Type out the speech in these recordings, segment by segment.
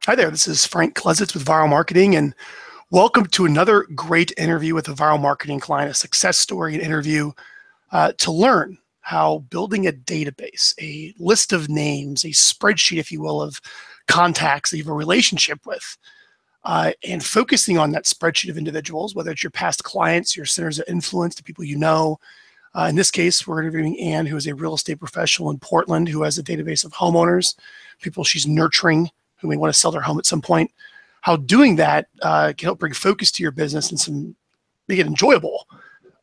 Hi there, this is Frank Klesitz with Viral Marketing, and welcome to another great interview with a viral marketing client, a success story and interview to learn how building a database, a list of names, a spreadsheet, if you will, of contacts that you have a relationship with, and focusing on that spreadsheet of individuals, whether it's your past clients, your centers of influence, the people you know. In this case, we're interviewing Ann, who is a real estate professional in Portland, who has a database of homeowners, people she's nurturing, who may want to sell their home at some point. How doing that can help bring focus to your business and make it enjoyable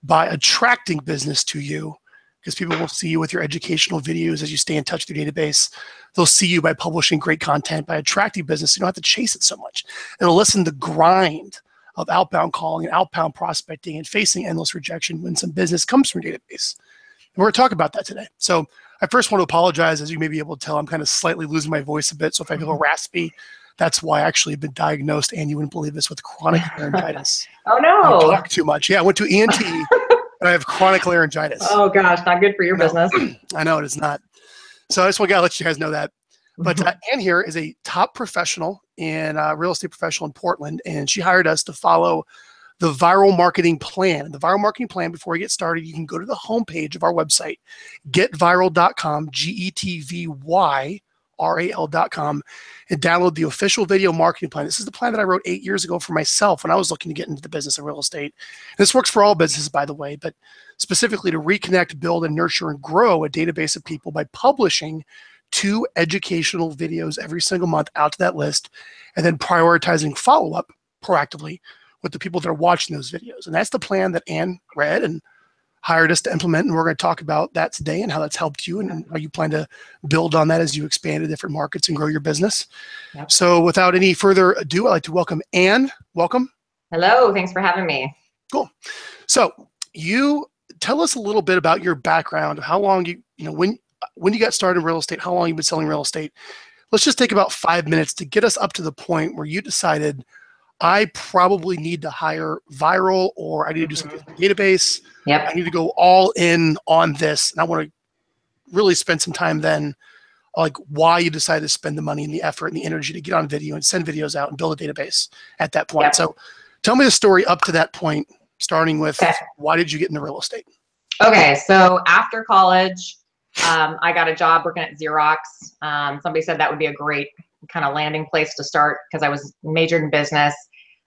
by attracting business to you, because people will see you with your educational videos as you stay in touch with your database. They'll see you by publishing great content, by attracting business. You don't have to chase it so much. It'll lessen the grind of outbound calling and outbound prospecting and facing endless rejection when some business comes from your database. And we're going to talk about that today. So I first want to apologize. As you may be able to tell, I'm kind of slightly losing my voice a bit. So if I feel raspy, that's why I actually have been diagnosed, and you wouldn't believe this, with chronic laryngitis. Oh, no. I talk too much. Yeah, I went to ENT, and I have chronic laryngitis. Oh, gosh, not good for your business. I know, it is not. So I just want to let you guys know that. But Ann here is a top professional in real estate professional in Portland, and she hired us to follow the viral marketing plan. The viral marketing plan, before we get started, you can go to the homepage of our website, getvyral.com, GETVYRAL.com, and download the official video marketing plan. This is the plan that I wrote 8 years ago for myself when I was looking to get into the business of real estate. This works for all businesses, by the way, but specifically to reconnect, build, and nurture and grow a database of people by publishing 2 educational videos every single month out to that list, and then prioritizing follow-up proactively with the people that are watching those videos. And that's the plan that Ann read and hired us to implement. And we're going to talk about that today and how that's helped you and how you plan to build on that as you expand to different markets and grow your business. Yep. So without any further ado, I'd like to welcome Ann. Welcome. Hello. Thanks for having me. Cool. So you tell us a little bit about your background, how long when you got started in real estate, how long you've been selling real estate. Let's just take about 5 minutes to get us up to the point where you decided, I probably need to hire Viral, or I need to do something with my database. Yep. I need to go all in on this. And I want to really spend some time then, like why you decided to spend the money and the effort and the energy to get on video and send videos out and build a database at that point. Yep. So tell me the story up to that point, starting with why did you get into real estate? Okay. So after college, I got a job working at Xerox. Somebody said that would be a great kind of landing place to start because I was majored in business.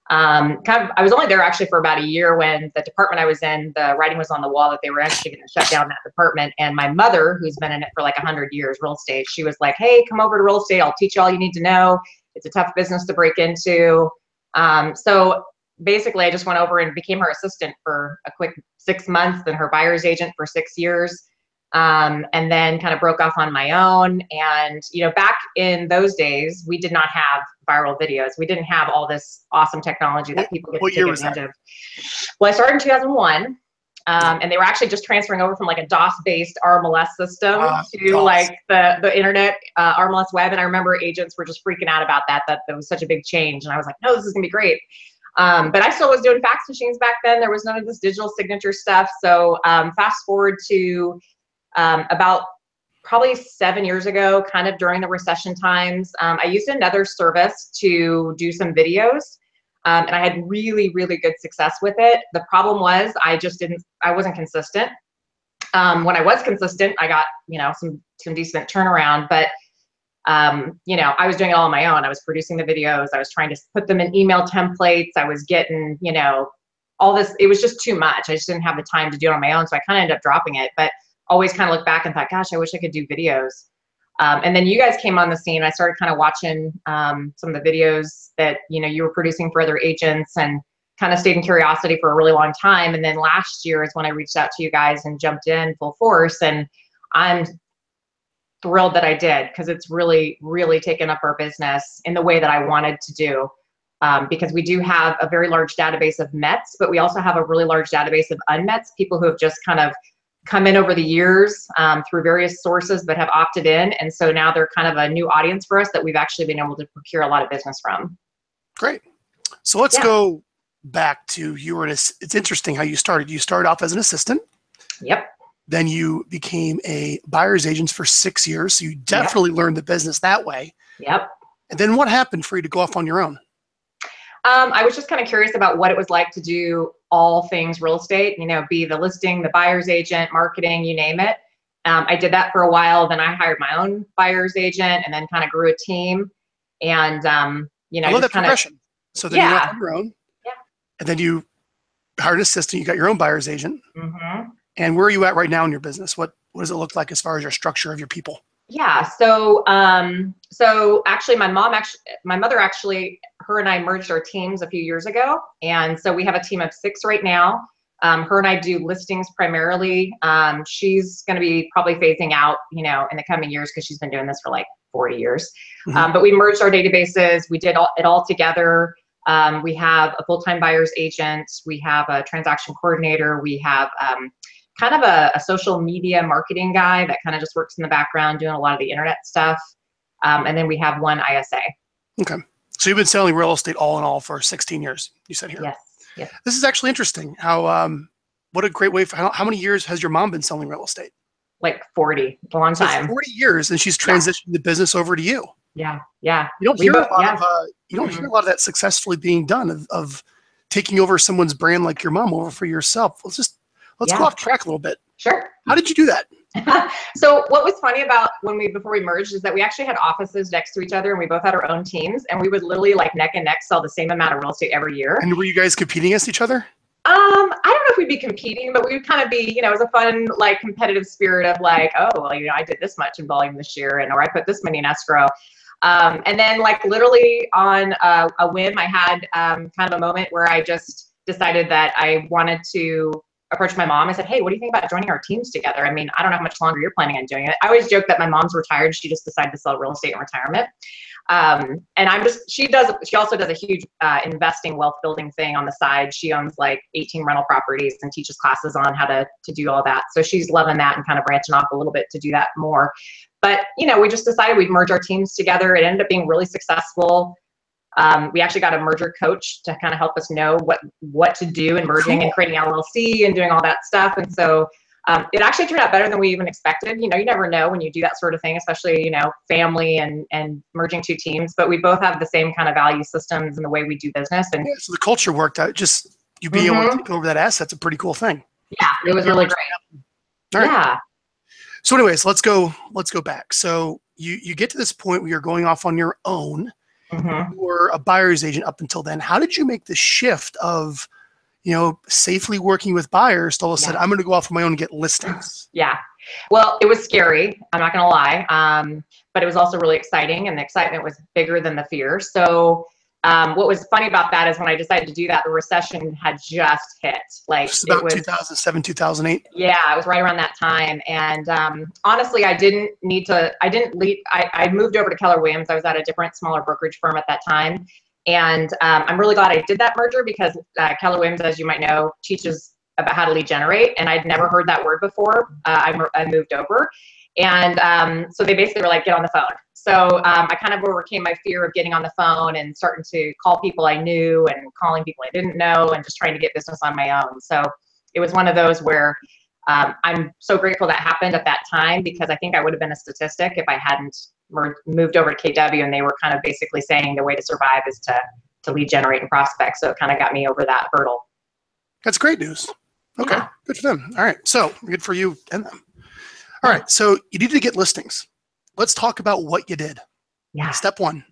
I was only there actually for about a year when the department I was in, the writing was on the wall that they were actually going to shut down that department. And my mother, who's been in it for like 100 years, real estate, she was like, hey, come over to real estate. I'll teach you all you need to know. It's a tough business to break into. So basically I just went over and became her assistant for a quick 6 months, then her buyer's agent for 6 years. And then kind of broke off on my own. And, back in those days, we did not have viral videos. We didn't have all this awesome technology that people get to take advantage of. Well, I started in 2001. And they were actually just transferring over from like a DOS-based RMLS system to like the internet RMLS web. And I remember agents were just freaking out about that was such a big change. And I was like, no, this is gonna be great. But I still was doing fax machines back then. There was none of this digital signature stuff. So fast forward to about probably 7 years ago, kind of during the recession times, I used another service to do some videos. And I had really, really good success with it. The problem was I wasn't consistent. When I was consistent, I got, some decent turnaround, but I was doing it all on my own. I was producing the videos. I was trying to put them in email templates. I was getting, all this, it was just too much. I just didn't have the time to do it on my own. So I kind of ended up dropping it, but always kind of looked back and thought, gosh, I wish I could do videos. And then you guys came on the scene. I started kind of watching some of the videos that, you were producing for other agents, and kind of stayed in curiosity for a really long time. And then last year is when I reached out to you guys and jumped in full force. And I'm thrilled that I did, because it's really, really taken up our business in the way that I wanted to do. Because we do have a very large database of Mets, but we also have a really large database of unmets, people who have just kind of come in over the years through various sources, but have opted in. And so now they're kind of a new audience for us that we've actually been able to procure a lot of business from. Great. So let's go back to it's interesting how you started. You started off as an assistant. Yep. Then you became a buyer's agent for 6 years. So you definitely learned the business that way. Yep. And then what happened for you to go off on your own? I was just kind of curious about what it was like to do all things real estate, be the listing, the buyer's agent, marketing, you name it. I did that for a while. Then I hired my own buyer's agent and then kind of grew a team. And, I love that progression. So then you went on your own. Yeah. And then you hired an assistant. You got your own buyer's agent. Mm-hmm. And where are you at right now in your business? What does it look like as far as your structure of your people? Yeah. So actually my mother actually, her and I merged our teams a few years ago. And so we have a team of 6 right now. Her and I do listings primarily. She's going to be probably phasing out, in the coming years because she's been doing this for like 40 years. Mm-hmm. But we merged our databases. We did it all together. We have a full-time buyer's agent. We have a transaction coordinator. We have kind of a social media marketing guy that kind of just works in the background doing a lot of the internet stuff. And then we have one ISA. Okay. So you've been selling real estate all in all for 16 years, you said here. Yes. Yes. This is actually interesting. What a great way how many years has your mom been selling real estate? Like 40, a long time. 40 years, and she's transitioned the business over to you. Yeah. Yeah. You don't hear a lot of that successfully being done of taking over someone's brand like your mom over for yourself. Let's go off track a little bit. Sure. How did you do that? So what was funny about before we merged is that we actually had offices next to each other and we both had our own teams and we would literally like neck and neck sell the same amount of real estate every year. And were you guys competing against each other? I don't know if we'd be competing, but we would kind of be, it was a fun, like competitive spirit of like, oh, well, I did this much in volume this year or I put this money in escrow. And then like literally on a whim, I had kind of a moment where I just decided that I wanted to approach my mom. I said, hey, what do you think about joining our teams together? I mean, I don't know how much longer you're planning on doing it. I always joke that my mom's retired. She just decided to sell real estate in retirement. And she also does a huge investing wealth building thing on the side. She owns like 18 rental properties and teaches classes on how to do all that. So she's loving that and kind of branching off a little bit to do that more. But, we just decided we'd merge our teams together. It ended up being really successful. We actually got a merger coach to kind of help us know what to do in merging and creating LLC and doing all that stuff. And so it actually turned out better than we even expected. You never know when you do that sort of thing, especially, family and merging 2 teams, but we both have the same kind of value systems and the way we do business. And so the culture worked out. Just you being able to take over that asset's a pretty cool thing. Yeah, it was really great. All right. Yeah. So anyways, let's go back. So you get to this point where you're going off on your own. Mm-hmm. You were a buyer's agent up until then. How did you make the shift of, safely working with buyers to all of a sudden, I'm going to go off on my own and get listings? Yeah. Well, it was scary. I'm not going to lie. But it was also really exciting and the excitement was bigger than the fear. So what was funny about that is when I decided to do that, the recession had just hit. Like just about 2007, 2008. Yeah, it was right around that time. And honestly, I moved over to Keller Williams. I was at a different, smaller brokerage firm at that time. And I'm really glad I did that merger because Keller Williams, as you might know, teaches about how to lead generate. And I'd never heard that word before. I moved over. And so they basically were like, get on the phone. So I kind of overcame my fear of getting on the phone and starting to call people I knew and calling people I didn't know and just trying to get business on my own. So it was one of those where I'm so grateful that happened at that time because I think I would have been a statistic if I hadn't moved over to KW and they were kind of basically saying the way to survive is to lead generate and prospect. So it kind of got me over that hurdle. That's great news. Okay, Yeah. Good for them. All right, so good for you and them. All right, so you needed to get listings. Let's talk about what you did. Yeah. Step 1.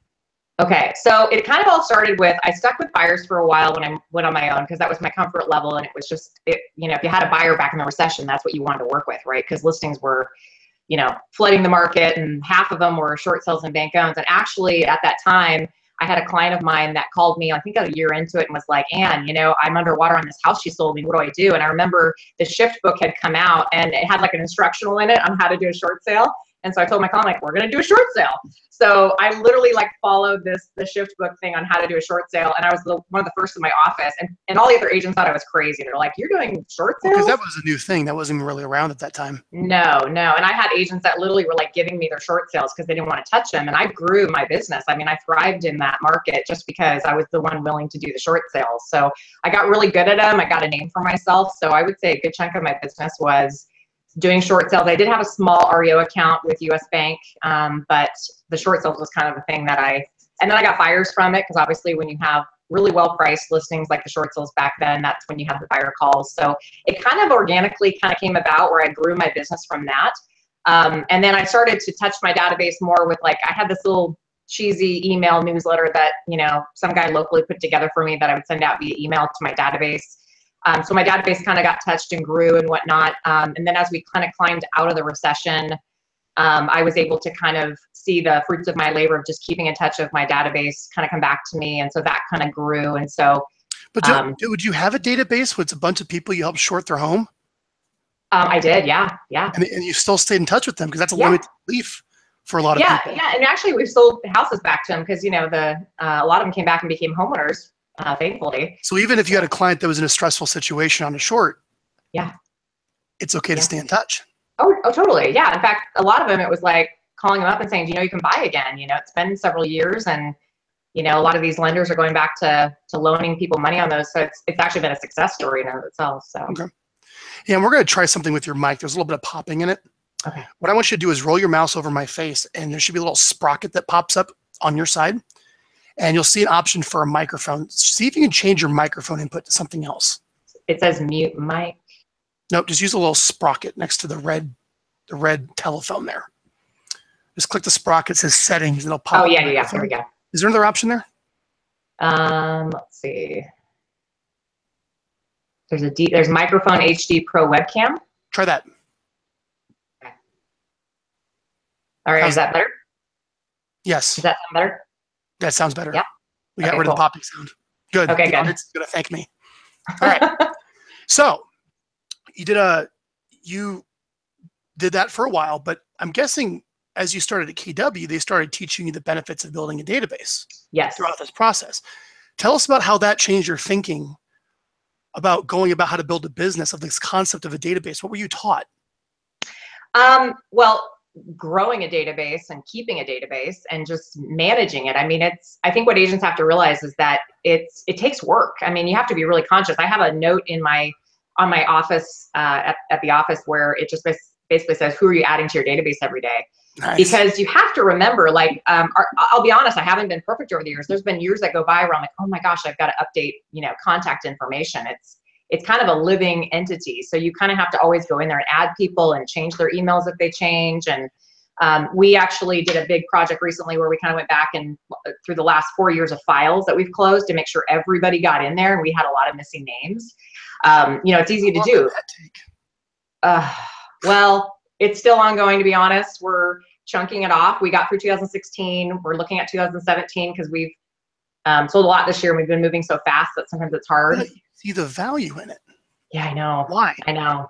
Okay, so it kind of all started with, I stuck with buyers for a while when I went on my own because that was my comfort level. And it was just, if you had a buyer back in the recession, that's what you wanted to work with, right? Because listings were, flooding the market and half of them were short sales and bank owns. And actually at that time, I had a client of mine that called me, I think a year into it and was like, Ann, I'm underwater on this house she sold me. What do I do? And I remember the Shift book had come out and it had like an instructional in it on how to do a short sale. And so I told my client, we're going to do a short sale. So I literally followed the Shift book thing on how to do a short sale. And I was one of the first in my office. And all the other agents thought I was crazy. They're like, you're doing short sales? Because that was a new thing. That wasn't really around at that time. No. And I had agents that literally were giving me their short sales because they didn't want to touch them. And I grew my business. I mean, I thrived in that market just because I was the one willing to do the short sales. So I got really good at them. I got a name for myself. So I would say a good chunk of my business was doing short sales. I did have a small REO account with US Bank, but the short sales was kind of the thing that I And then I got buyers from it, because obviously when you have really well-priced listings like the short sales back then, that's when you have the buyer calls. So it kind of organically kind of came about where I grew my business from that. And then I started to touch my database more with, like, I had this little cheesy email newsletter that, some guy locally put together for me that I would send out via email to my database. So my database kind of got touched and grew and whatnot. And then as we kind of climbed out of the recession, I was able to kind of see the fruits of my labor of just keeping in touch of my database kind of come back to me. And so that kind of grew. And so. But would you have a database with a bunch of people you helped short their home? I did, yeah. And you still stayed in touch with them, because that's a limited belief for a lot of people. Yeah, and actually we've sold houses back to them, because, a lot of them came back and became homeowners, thankfully. So even if you had a client that was in a stressful situation on a short, it's okay to stay in touch. Oh, totally. Yeah. In fact, a lot of them, it was like calling them up and saying, you can buy again. It's been several years, and, a lot of these lenders are going back to loaning people money on those. So it's actually been a success story in and of itself. So. Okay. Yeah, and we're going to try something with your mic. There's a little bit of popping in it. Okay. What I want you to do is roll your mouse over my face, and there should be a little sprocket that pops up on your side, and you'll see an option for a microphone. See if you can change your microphone input to something else. It says mute mic. No, just use a little sprocket next to the red telephone there. Just click the sprocket, it says settings, and it'll pop up. Oh, yeah. Here we go. Is there another option there? Let's see. There's microphone HD Pro webcam. Try that. Okay. All right, is that better? Yes. Does that sound better? That sounds better. Yeah. We got rid of the popping sound. Good. Okay, good. It's going to thank me. All right. So you did that for a while, but I'm guessing as you started at KW, they started teaching you the benefits of building a database. Yes. Throughout this process. Tell us about how that changed your thinking about going about how to build a business, of this concept of a database. What were you taught? Well, growing a database and keeping a database and just managing it. I mean, I think what agents have to realize is that it takes work. I mean, you have to be really conscious. I have a note on my office, at the office, where it just basically says, who are you adding to your database every day? Nice. Because you have to remember, like, I'll be honest, I haven't been perfect over the years. There's been years that go by where I'm like, oh my gosh, I've got to update, contact information. It's kind of a living entity. So you kind of have to always go in there and add people and change their emails if they change. And we actually did a big project recently where we kind of went back and through the last 4 years of files that we've closed to make sure everybody got in there. And we had a lot of missing names. It's easy to do. Well, it's still ongoing, to be honest. We're chunking it off. We got through 2016. We're looking at 2017 because we've sold a lot this year, and we've been moving so fast that sometimes it's hard. But you see the value in it. Yeah, I know. Why? I know.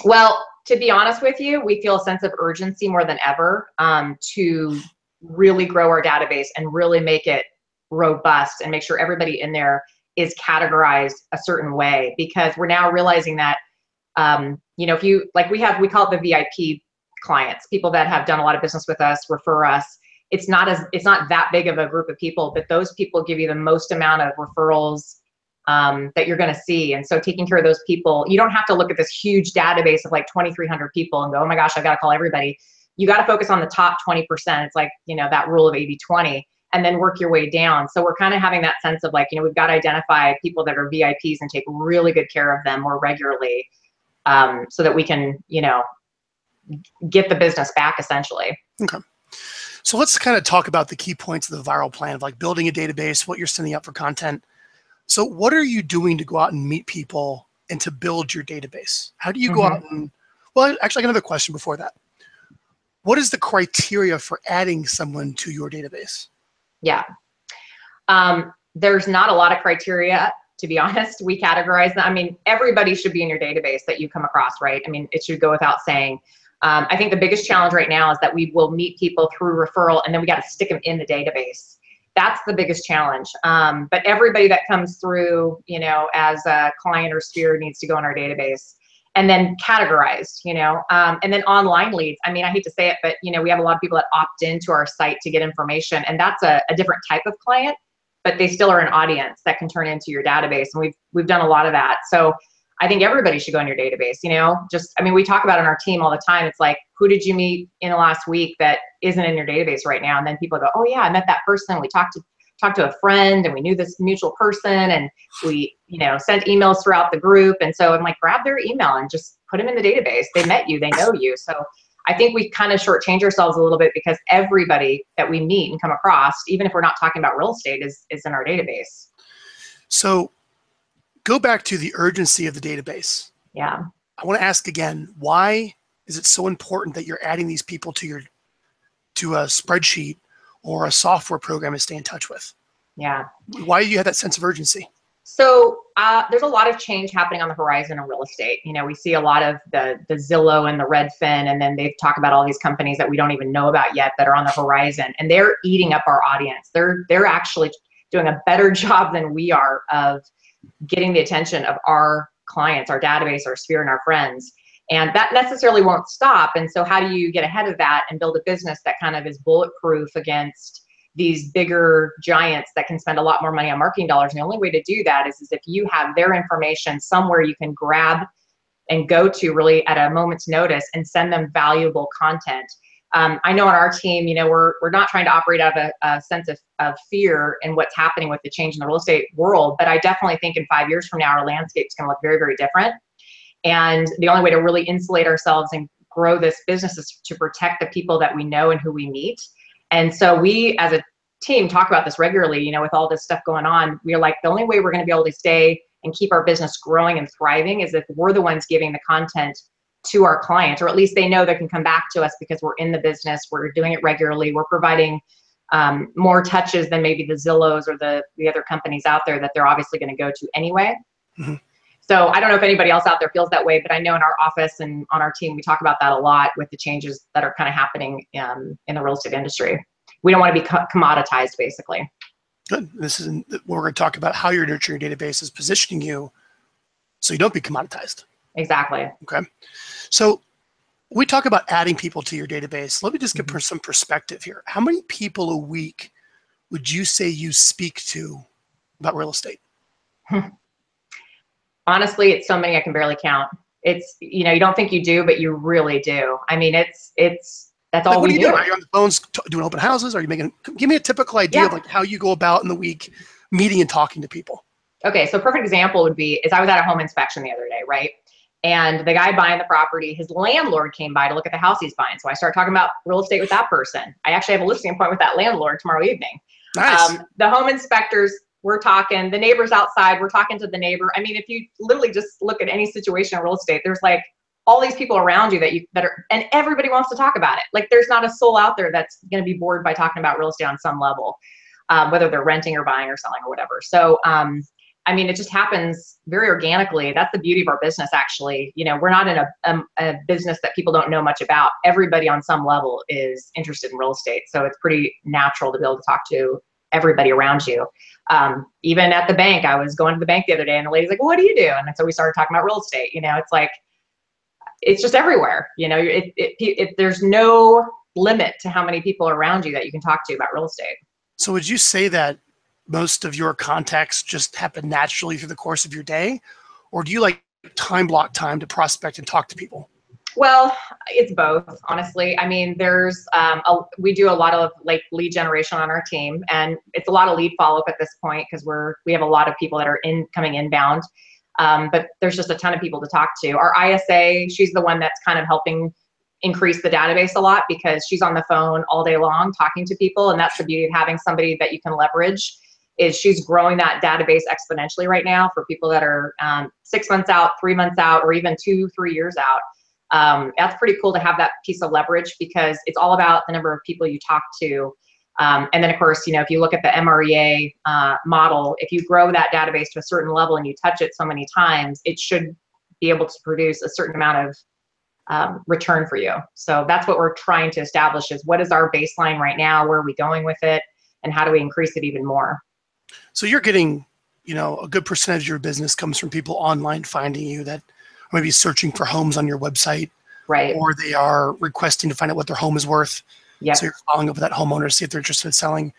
Well, to be honest with you, we feel a sense of urgency more than ever to really grow our database and really make it robust and make sure everybody in there is categorized a certain way, because we're now realizing that if you, like, we call it the VIP clients, people that have done a lot of business with us, refer us. It's not that big of a group of people, but those people give you the most amount of referrals that you're going to see. And so taking care of those people, you don't have to look at this huge database of like 2,300 people and go, oh my gosh, I've got to call everybody. You got to focus on the top 20%. It's like, that rule of 80-20, and then work your way down. So we're kind of having that sense of like, we've got to identify people that are VIPs and take really good care of them more regularly, so that we can, get the business back essentially. Okay. So let's kind of talk about the key points of the viral plan of like building a database, what you're sending out for content. So what are you doing to go out and meet people and to build your database? How do you go out and, well, actually I got another question before that. What is the criteria for adding someone to your database? Yeah. There's not a lot of criteria, to be honest. We categorize them. I mean, everybody should be in your database that you come across, right? I mean, it should go without saying. I think the biggest challenge right now is that we will meet people through referral, and then we got to stick them in the database. That's the biggest challenge. But everybody that comes through, as a client or sphere needs to go in our database, and then categorized, and then online leads. I mean, I hate to say it, but, we have a lot of people that opt into our site to get information, and that's a different type of client, but they still are an audience that can turn into your database. And we've done a lot of that. So I think everybody should go in your database, just, I mean, we talk about it on our team all the time. It's like, who did you meet in the last week that isn't in your database right now? And then people go, oh yeah, I met that person. We talked to a friend and we knew this mutual person and we, sent emails throughout the group. And so I'm like, grab their email and just put them in the database. They met you, they know you. So I think we kind of shortchange ourselves a little bit because everybody that we meet and come across, even if we're not talking about real estate, is in our database. So go back to the urgency of the database. Yeah. I want to ask again, why is it so important that you're adding these people to a spreadsheet or a software program to stay in touch with? Yeah. Why do you have that sense of urgency? So there's a lot of change happening on the horizon in real estate. We see a lot of the Zillow and the Redfin, and then they talk about all these companies that we don't even know about yet that are on the horizon, and they're eating up our audience. They're actually doing a better job than we are of getting the attention of our clients, our database, our sphere, and our friends. And that necessarily won't stop. And so how do you get ahead of that and build a business that kind of is bulletproof against these bigger giants that can spend a lot more money on marketing dollars? And the only way to do that is if you have their information somewhere you can grab and go to really at a moment's notice and send them valuable content. I know on our team, we're not trying to operate out of a sense of fear in what's happening with the change in the real estate world, but I definitely think in 5 years from now, our landscape is going to look very, very different. And the only way to really insulate ourselves and grow this business is to protect the people that we know and who we meet. And so we, as a team, talk about this regularly, with all this stuff going on. We're like, the only way we're going to be able to stay and keep our business growing and thriving is if we're the ones giving the content to our clients, or at least they know they can come back to us because we're in the business, we're doing it regularly, we're providing more touches than maybe the Zillows or the other companies out there that they're obviously going to go to anyway. Mm-hmm. So I don't know if anybody else out there feels that way, but I know in our office and on our team, we talk about that a lot with the changes that are kind of happening in the real estate industry. We don't want to be commoditized, basically. Good. This is what we're going to talk about, how you're nurturing your database is positioning you so you don't be commoditized. Exactly. Okay. So we talk about adding people to your database. Let me just give some perspective here. How many people a week would you say you speak to about real estate? Honestly, it's so many I can barely count. It's, you don't think you do, but you really do. I mean, that's all we do. Are you on the phones doing open houses? Are you give me a typical idea of like how you go about in the week meeting and talking to people. Okay. So a perfect example would be, I was at a home inspection the other day, right? And the guy buying the property, his landlord came by to look at the house he's buying. So I started talking about real estate with that person. I actually have a listing appointment with that landlord tomorrow evening. Nice. The home inspectors, we're talking, the neighbors outside, we're talking to the neighbor. I mean, if you literally just look at any situation in real estate, there's like all these people around you that are, and everybody wants to talk about it. Like there's not a soul out there that's going to be bored by talking about real estate on some level, whether they're renting or buying or selling or whatever. So, I mean, it just happens very organically. That's the beauty of our business, actually. We're not in a business that people don't know much about. Everybody on some level is interested in real estate. So it's pretty natural to be able to talk to everybody around you. Even at the bank, I was going to the bank the other day and the lady's like, well, what do you do? And so we started talking about real estate. It's like, it's just everywhere. There's no limit to how many people are around you that you can talk to about real estate. So would you say that most of your contacts just happen naturally through the course of your day? Or do you like block time to prospect and talk to people? Well, it's both, honestly. I mean, we do a lot of like lead generation on our team, and it's a lot of lead follow-up at this point because we have a lot of people that are coming inbound. But there's just a ton of people to talk to. Our ISA, she's the one that's kind of helping increase the database a lot because she's on the phone all day long talking to people. And that's the beauty of having somebody that you can leverage, is she's growing that database exponentially right now for people that are 6 months out, 3 months out, or even 2-3 years out. That's pretty cool to have that piece of leverage because it's all about the number of people you talk to. And then of course, if you look at the MREA model, if you grow that database to a certain level and you touch it so many times, it should be able to produce a certain amount of return for you. So that's what we're trying to establish, is what is our baseline right now? Where are we going with it? And how do we increase it even more? So you're getting, a good percentage of your business comes from people online finding you that are maybe searching for homes on your website. Right. Or they are requesting to find out what their home is worth. Yep. So you're following up with that homeowner to see if they're interested in selling.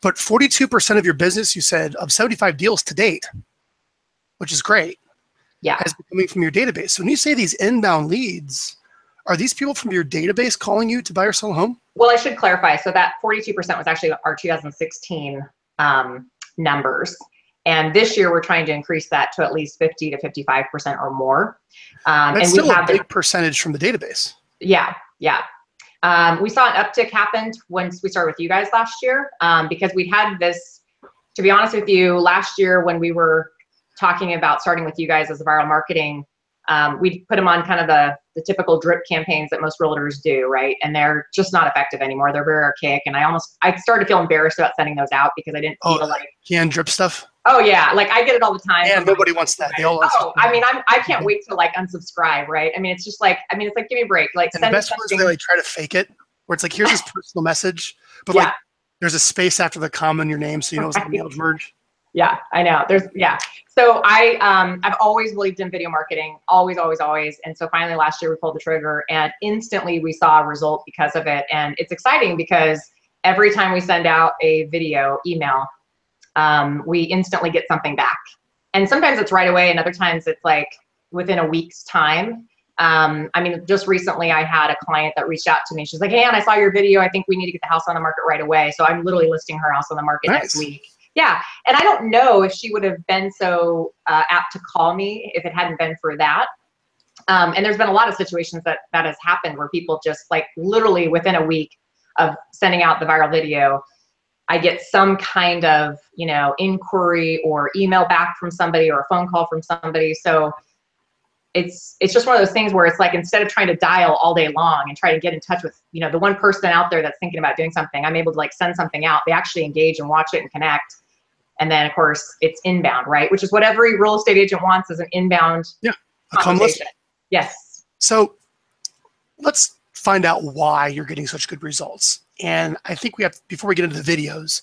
But 42% of your business, you said, of 75 deals to date, which is great. Yeah. has been coming from your database. So when you say these inbound leads, are these people from your database calling you to buy or sell a home? Well, I should clarify. So that 42% was actually our 2016 numbers. And this year we're trying to increase that to at least 50 to 55% or more. That's and still we have a big percentage from the database. Yeah, yeah. We saw an uptick happen once we started with you guys last year, because we had this, to be honest with you, last year when we were talking about starting with you guys as a viral marketing, we put them on kind of the typical drip campaigns that most realtors do, right? And they're just not effective anymore. They're very archaic. And I started to feel embarrassed about sending those out because I didn't feel like canned drip stuff. Oh yeah, like I get it all the time. Yeah, nobody wants that. They all I mean, I can't wait to like unsubscribe, right? I mean, it's just like, it's like, give me a break. Like, and the best one is they like try to fake it, where it's like, here's this personal message, but like there's a space after the comma in your name, so you know it's like a mailed merge. Yeah, I know. So I've always believed in video marketing, always. And so finally last year we pulled the trigger, and instantly we saw a result because of it. And it's exciting because every time we send out a video email, we instantly get something back. And sometimes it's right away, and other times it's like within a week's time. I mean, just recently I had a client that reached out to me. She's like, hey, Ann, I saw your video. I think we need to get the house on the market right away. So I'm literally listing her house on the market next week. Yeah. And I don't know if she would have been so apt to call me if it hadn't been for that. And there's been a lot of situations that has happened where people just like literally within a week of sending out the viral video, I get some kind of, inquiry or email back from somebody or a phone call from somebody. So it's just one of those things where it's like, instead of trying to dial all day long and try to get in touch with, the one person out there that's thinking about doing something, I'm able to like send something out. They actually engage and watch it and connect. And then of course it's inbound, right? Which is what every real estate agent wants, is an inbound conversation. Yes. So let's find out why you're getting such good results. And I think we have, before we get into the videos,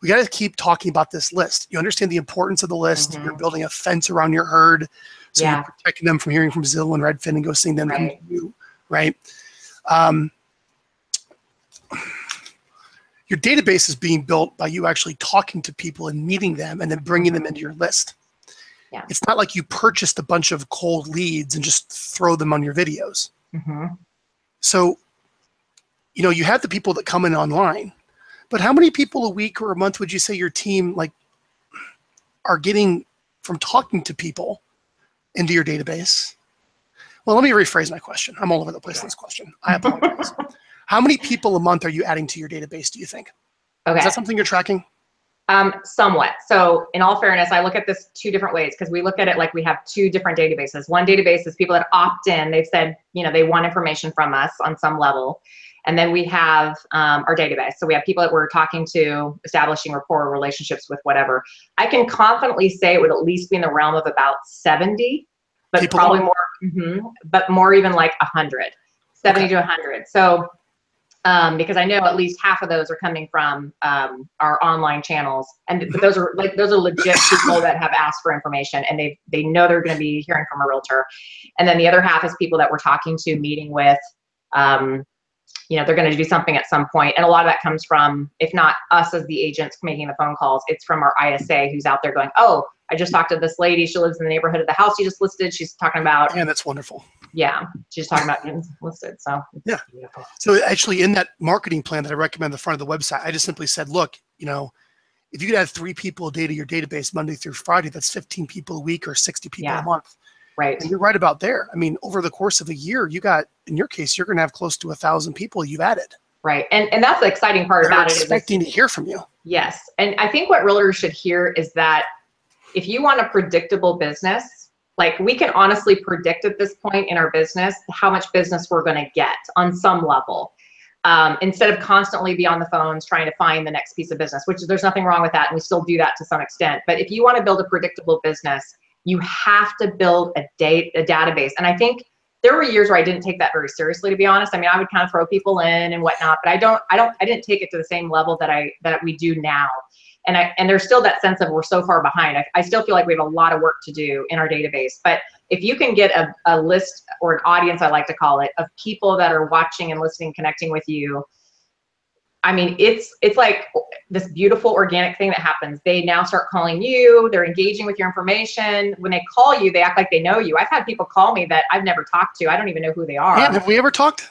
we got to keep talking about this list. You understand the importance of the list. You're building a fence around your herd. So you're protecting them from hearing from Zillow and Redfin and ghosting them from you, right? Your database is being built by you actually talking to people and meeting them and then bringing them into your list. Yeah. It's not like you purchased a bunch of cold leads and just throw them on your videos. So, you have the people that come in online, but how many people a week or a month would you say your team are getting from talking to people into your database? Well, let me rephrase my question. I'm all over the place in this question. I apologize. How many people a month are you adding to your database, do you think? Okay. Is that something you're tracking? Somewhat. So in all fairness, I look at this two different ways, because we look at it like we have two different databases. One database is people that opt in. They've said, they want information from us on some level. And then we have our database. So we have people that we're talking to, establishing rapport, relationships with, whatever. I can confidently say it would at least be in the realm of about 70, but people probably more, but more even like 100, 70 to 100. So because I know at least half of those are coming from our online channels, but those are legit people that have asked for information, and they know they're going to be hearing from a realtor. And then the other half is people that we're talking to, meeting with. They're going to do something at some point. And a lot of that comes from, if not us as the agents making the phone calls, it's from our ISA who's out there going, oh, I just talked to this lady. She lives in the neighborhood of the house you just listed. She's talking about. Yeah, that's wonderful. Yeah, she's talking about getting listed. So yeah. Beautiful. So actually in that marketing plan that I recommend at the front of the website, I just simply said, look, if you could add 3 people a day to your database Monday through Friday, that's 15 people a week or 60 people a month. Right. And you're right about there. I mean, over the course of a year, you got, in your case, you're going to have close to 1,000 people you've added. Right. And that's the exciting part about it. Expecting to hear from you. Yes. And I think what realtors should hear is that if you want a predictable business, like we can honestly predict at this point in our business how much business we're going to get on some level. Instead of constantly be on the phones trying to find the next piece of business, which there's nothing wrong with that. And we still do that to some extent. But if you want to build a predictable business, you have to build a database. And I think there were years where I didn't take that very seriously, to be honest. I mean, I would kind of throw people in and whatnot, but I didn't take it to the same level that we do now. And there's still that sense of we're so far behind. I still feel like we have a lot of work to do in our database. But if you can get a list, or an audience, I like to call it, of people that are watching and listening, connecting with you, I mean, it's like this beautiful organic thing that happens. They now start calling you, they're engaging with your information. When they call you, they act like they know you. I've had people call me that I've never talked to. I don't even know who they are. And have we ever talked?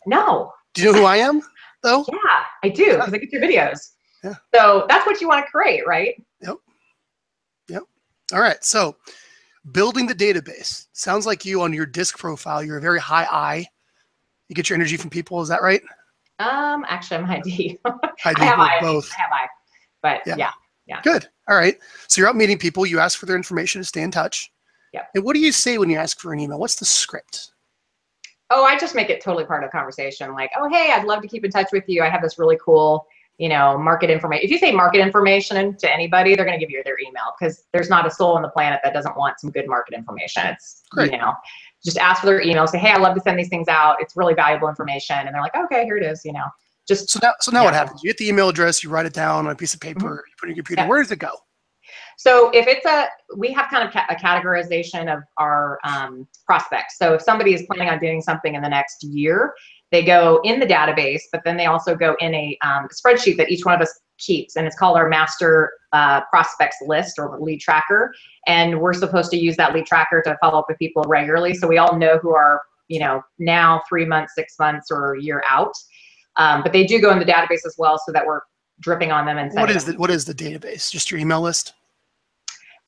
No. Do you know who I am, though? Yeah, I do, because I get your videos. Yeah. So that's what you want to create, right? Yep. Yep. All right. So building the database. Sounds like you on your disc profile, you're a very high I. You get your energy from people. Is that right? Actually, I'm high D. High D, I have I. both. I have I. But yeah. Good. All right. So you're out meeting people. You ask for their information to stay in touch. Yeah. And what do you say when you ask for an email? What's the script? Oh, I just make it totally part of the conversation. Like, oh, hey, I'd love to keep in touch with you. I have this really cool, market information. If you say market information to anybody, they're going to give you their email, because there's not a soul on the planet that doesn't want some good market information. It's, great. Just ask for their email. Say, hey, I'd love to send these things out. It's really valuable information. And they're like, okay, here it is, Just So now what happens? You get the email address, you write it down on a piece of paper, you put it in your computer. Yeah. Where does it go? So if it's we have kind of a categorization of our prospects. So if somebody is planning on doing something in the next year, they go in the database, but then they also go in a spreadsheet that each one of us keeps, and it's called our master prospects list, or lead tracker. And we're supposed to use that lead tracker to follow up with people regularly, so we all know who are now 3 months, 6 months, or a year out. But they do go in the database as well, so that we're dripping on them and sending what is the database? Just your email list?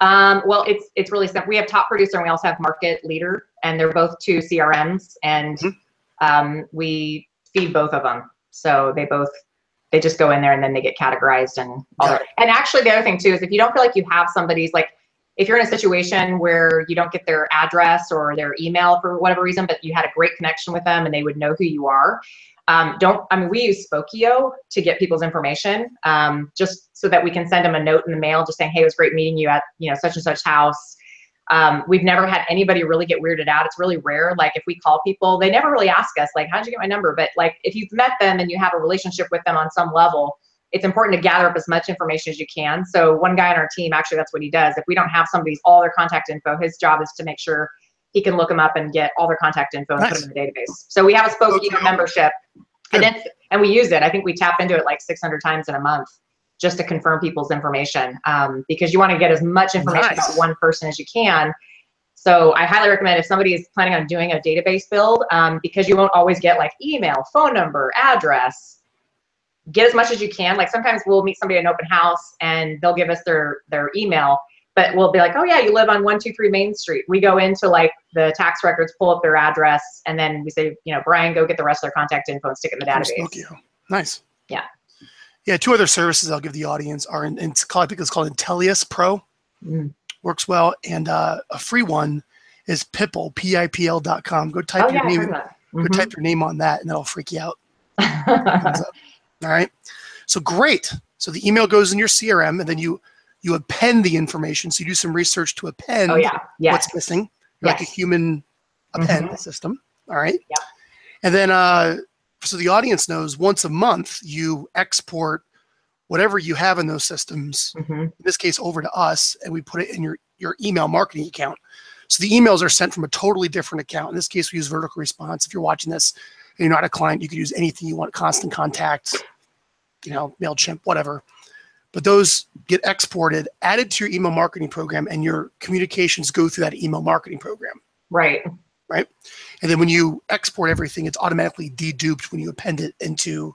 Well, it's really simple. We have top producer and we also have market leader, and they're both two CRMs, and we feed both of them. So they just go in there and then they get categorized and all that. And actually the other thing too is, if you don't feel like you have somebody's, like if you're in a situation where you don't get their address or their email for whatever reason, but you had a great connection with them and they would know who you are, we use Spokio to get people's information, just so that we can send them a note in the mail just saying, hey, it was great meeting you at, such and such house. We've never had anybody really get weirded out. It's really rare. Like if we call people, they never really ask us, like, how'd you get my number? But like, if you've met them and you have a relationship with them on some level, it's important to gather up as much information as you can. So one guy on our team, actually, that's what he does. If we don't have all their contact info, his job is to make sure he can look them up and get all their contact info and put them in the database. So we have a Spokio membership, and we use it. I think we tap into it like 600 times in a month just to confirm people's information, because you want to get as much information about one person as you can. So I highly recommend, if somebody is planning on doing a database build, because you won't always get like email, phone number, address, get as much as you can. Like sometimes we'll meet somebody at an open house and they'll give us their email, but we'll be like, oh yeah, you live on 123 Main Street. We go into like the tax records, pull up their address, and then we say, Brian, go get the rest of their contact info and stick it in the database. Nice. Yeah. Yeah, two other services I'll give the audience are, I think it's called Intellius Pro. Works well. And a free one is Pipl, PIPL.com. Go type your name. Go type your name on that, and that'll freak you out. All right. So great. So the email goes in your CRM, and then you append the information. So you do some research to append what's missing. You're like a human append system. All right. Yeah. And then so the audience knows, once a month you export whatever you have in those systems, in this case over to us, and we put it in your email marketing account. So the emails are sent from a totally different account. In this case, we use vertical response. If you're watching this and you're not a client, you could use anything you want, Constant Contact, MailChimp, whatever. But those get exported, added to your email marketing program, and your communications go through that email marketing program. Right. And then when you export everything, it's automatically deduped when you append it into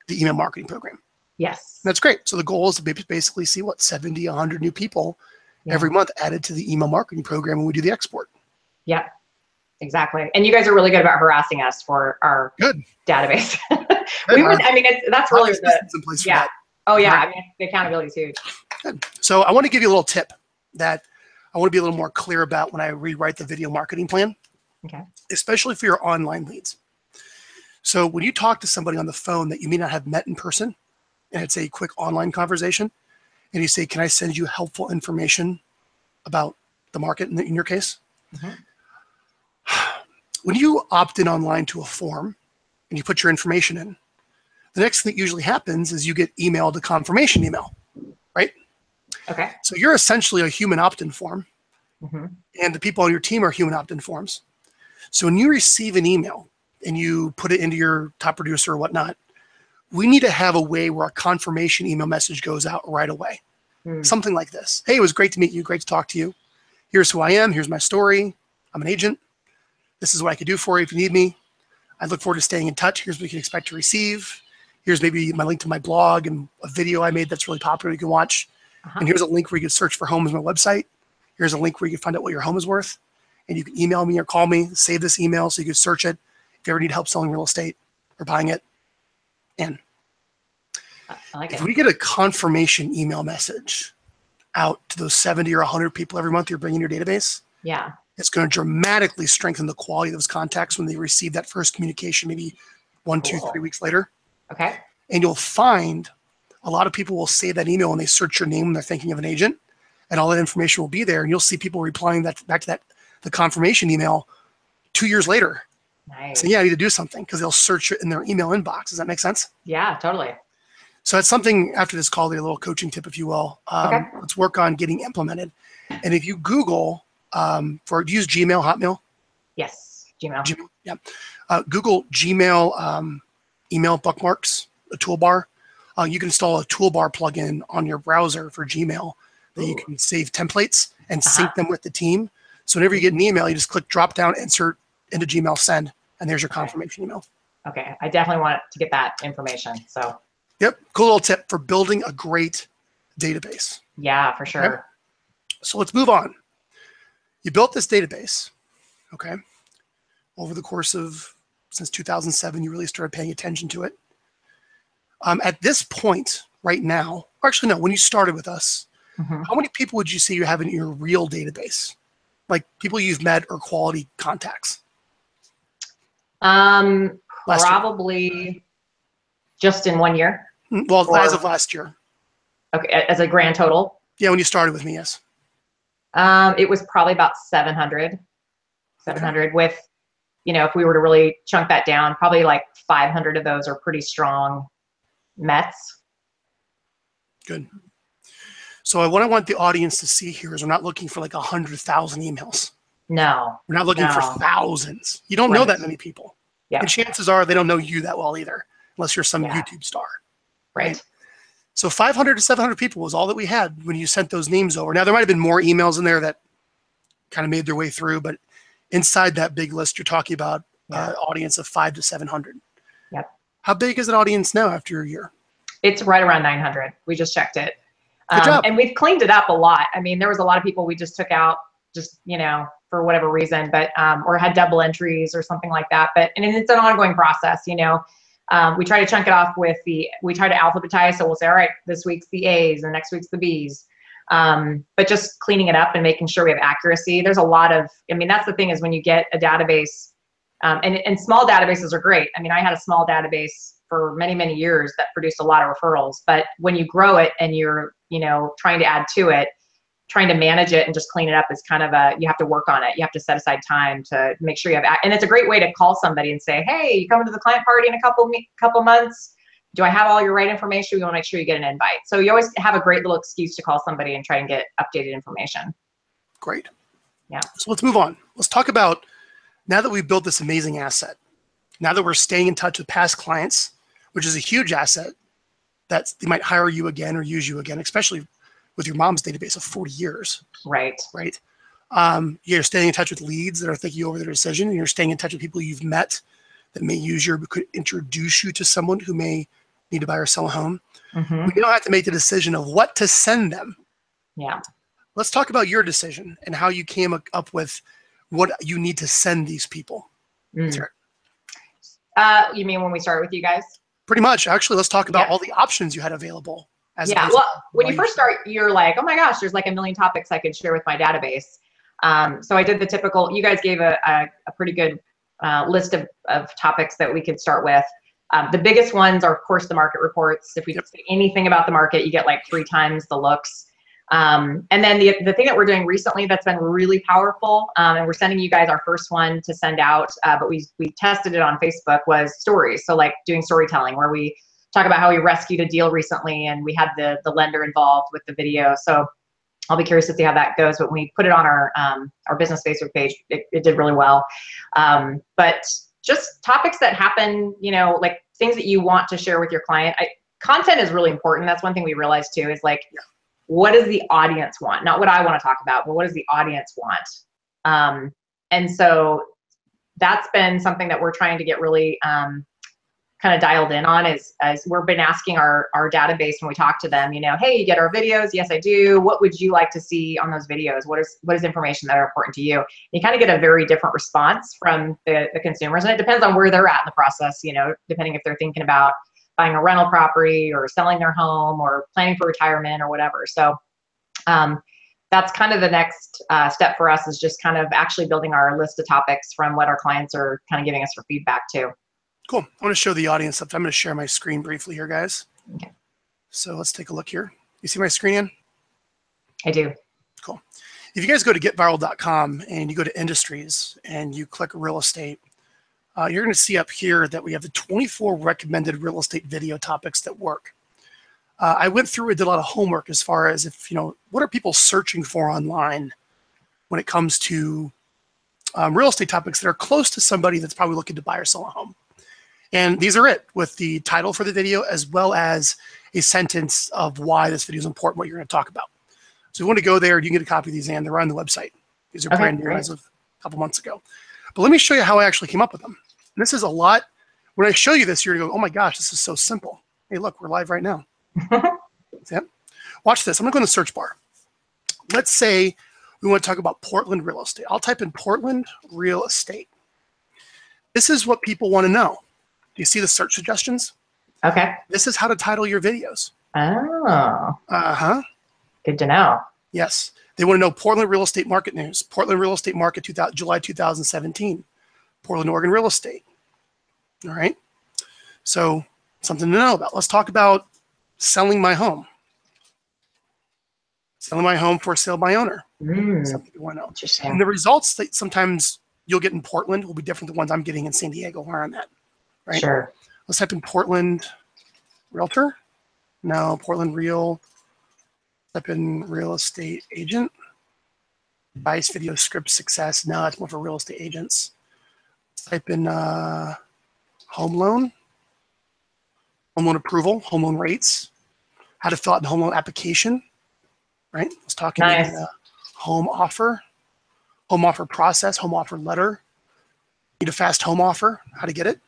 the email marketing program. Yes. That's great. So the goal is to basically see 70, 100 new people every month added to the email marketing program when we do the export. Yeah, exactly. And you guys are really good about harassing us for our database. That's really the, Oh yeah, the accountability is huge. Good. So I want to give you a little tip that I want to be a little more clear about when I rewrite the video marketing plan. Okay. Especially for your online leads. So when you talk to somebody on the phone that you may not have met in person, and it's a quick online conversation, and you say, can I send you helpful information about the market in your case? When you opt in online to a form and you put your information in, the next thing that usually happens is you get emailed a confirmation email, right? Okay. So you're essentially a human opt-in form, and the people on your team are human opt-in forms. So when you receive an email and you put it into your top producer or whatnot, we need to have a way where a confirmation email message goes out right away. Something like this. Hey, it was great to meet you. Great to talk to you. Here's who I am. Here's my story. I'm an agent. This is what I could do for you if you need me. I look forward to staying in touch. Here's what you can expect to receive. Here's maybe my link to my blog and a video I made that's really popular you can watch. And here's a link where you can search for home as my website. Here's a link where you can find out what your home is worth. And you can email me or call me, save this email so you can search it if you ever need help selling real estate or buying it. And if we get a confirmation email message out to those 70 or 100 people every month you're bringing in your database, it's going to dramatically strengthen the quality of those contacts when they receive that first communication, maybe 1, 2, 3 weeks later. Okay. And you'll find a lot of people will save that email when they search your name when they're thinking of an agent, and all that information will be there. And you'll see people replying back to the confirmation email 2 years later. Nice. So yeah, I need to do something because they'll search it in their email inbox. Does that make sense? Yeah, totally. So that's something after this call, a little coaching tip, if you will. Let's work on getting implemented. And if you Google do you use Gmail, Hotmail? Yes, Gmail. Yeah. Google Gmail email bookmarks, a toolbar. You can install a toolbar plugin on your browser for Gmail that you can save templates and sync them with the team. So whenever you get an email, you just click drop down, insert into Gmail, send, and there's your confirmation email. Okay, I definitely want to get that information. So. Yep, cool little tip for building a great database. Yeah, for sure. Okay? So let's move on. You built this database, okay? Over the course of, since 2007, you really started paying attention to it. At this point, right now, or actually no, when you started with us, how many people would you say you have in your real database? Like people you've met or quality contacts? Probably just in 1 year. Well, as of last year. Okay, as a grand total? Yeah, when you started with me, yes. It was probably about 700 with, if we were to really chunk that down, probably like 500 of those are pretty strong Mets. Good. So what I want the audience to see here is we're not looking for like 100,000 emails. No. We're not looking for thousands. You don't know that many people. Yeah. And chances are they don't know you that well either, unless you're some YouTube star. Right. So 500 to 700 people was all that we had when you sent those names over. Now, there might have been more emails in there that kind of made their way through, but inside that big list, you're talking about an audience of 500 to 700. Yep. How big is that audience now after a year? It's right around 900. We just checked it. Good job. And we've cleaned it up a lot. I mean, there was a lot of people we just took out just, for whatever reason, but, or had double entries or something like that. And it's an ongoing process, we try to chunk it off with we try to alphabetize. So we'll say, all right, this week's the A's and next week's the B's. But just cleaning it up and making sure we have accuracy. There's a lot of, that's the thing is when you get a database, and small databases are great. I mean, I had a small database for many, many years that produced a lot of referrals, but when you grow it and you're, trying to add to it, trying to manage it and just clean it up is kind of you have to work on it. You have to set aside time to make sure you have, and it's a great way to call somebody and say, hey, you coming to the client party in a couple months? Do I have all your right information? We want to make sure you get an invite. So you always have a great little excuse to call somebody and try and get updated information. Great. Yeah. So let's move on. Let's talk about, now that we've built this amazing asset, now that we're staying in touch with past clients, which is a huge asset, that they might hire you again or use you again, especially with your mom's database of 40 years. Right. Right. You're staying in touch with leads that are thinking over their decision, and you're staying in touch with people you've met that may use could introduce you to someone who may need to buy or sell a home. We don't have to make the decision of what to send them. Yeah. Let's talk about your decision and how you came up with what you need to send these people. You mean when we started with you guys? Pretty much. Actually, let's talk about all the options you had available. Well, when you first start, you're like, oh my gosh, there's like a million topics I could share with my database. So I did the typical, you guys gave a pretty good list of topics that we could start with. The biggest ones are, of course, the market reports. If we say anything about the market, you get like 3 times the looks. And then the thing that we're doing recently that's been really powerful, and we're sending you guys our first one to send out, but we tested it on Facebook, was stories. So like doing storytelling where we talk about how we rescued a deal recently and we had the lender involved with the video. So I'll be curious to see how that goes. But when we put it on our business Facebook page, it did really well. But just topics that happen, like things that you want to share with your client. Content is really important. That's one thing we realized too, is like, what does the audience want? Not what I want to talk about, but what does the audience want? And so that's been something that we're trying to get really kind of dialed in on, as we've been asking our database when we talk to them, you know, hey, you get our videos? Yes, I do. What would you like to see on those videos? What is information that are important to you? And you kind of get a very different response from the consumers. And it depends on where they're at in the process, you know, depending if they're thinking about buying a rental property or selling their home or planning for retirement or whatever. So that's kind of the next step for us, is just kind of actually building our list of topics from what our clients are kind of giving us for feedback too. Cool. I want to show the audience something. I'm going to share my screen briefly here, guys. Okay. So let's take a look here. You see my screen, Ann? I do. Cool. If you guys go to getviral.com and you go to industries and you click real estate, you're going to see up here that we have the 24 recommended real estate video topics that work. I went through and did a lot of homework as far as, if you know, what are people searching for online when it comes to real estate topics that are close to somebody that's probably looking to buy or sell a home. And these are it, with the title for the video as well as a sentence of why this video is important, what you're going to talk about. So if you want to go there, you can get a copy of these, and they're on the website. These are brand new as of a couple months ago. But let me show you how I actually came up with them. And this is a lot. When I show you this, you're going to go, oh my gosh, this is so simple. Hey, look, we're live right now. See it? Watch this. I'm going to go in the search bar. Let's say we want to talk about Portland real estate. I'll type in Portland real estate. This is what people want to know. Do you see the search suggestions? Okay. This is how to title your videos. Oh. Uh-huh. Good to know. Yes. They want to know Portland real estate market news, Portland real estate market July 2017, Portland, Oregon real estate. All right. So something to know about. Let's talk about selling my home. Selling my home for sale by owner. Something you want to know. Interesting. And the results that sometimes you'll get in Portland will be different than the ones I'm getting in San Diego, where I'm at. Right? Sure. Let's type in Portland realtor. No, Portland real. Type in real estate agent. Advice, video, script, success. No, that's more for real estate agents. Let's type in home loan approval, home loan rates, how to fill out the home loan application. Right? Let's talk about home offer process, home offer letter. Need a fast home offer, how to get it.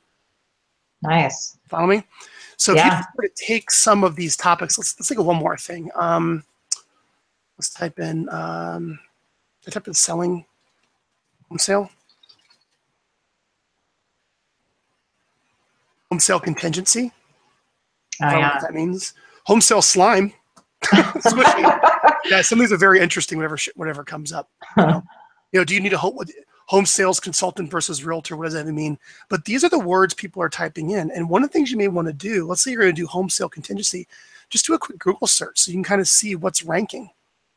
Nice. Follow me? So if you were to take some of these topics, let's think of one more thing. Let's type in, selling home sale. Home sale contingency. I don't know what that means. Home sale slime. Yeah, some of these are very interesting, whatever comes up. You know, do you need a home sales consultant versus realtor? What does that even mean? But these are the words people are typing in. And one of the things you may want to do, let's say you're going to do home sale contingency, just do a quick Google search so you can kind of see what's ranking.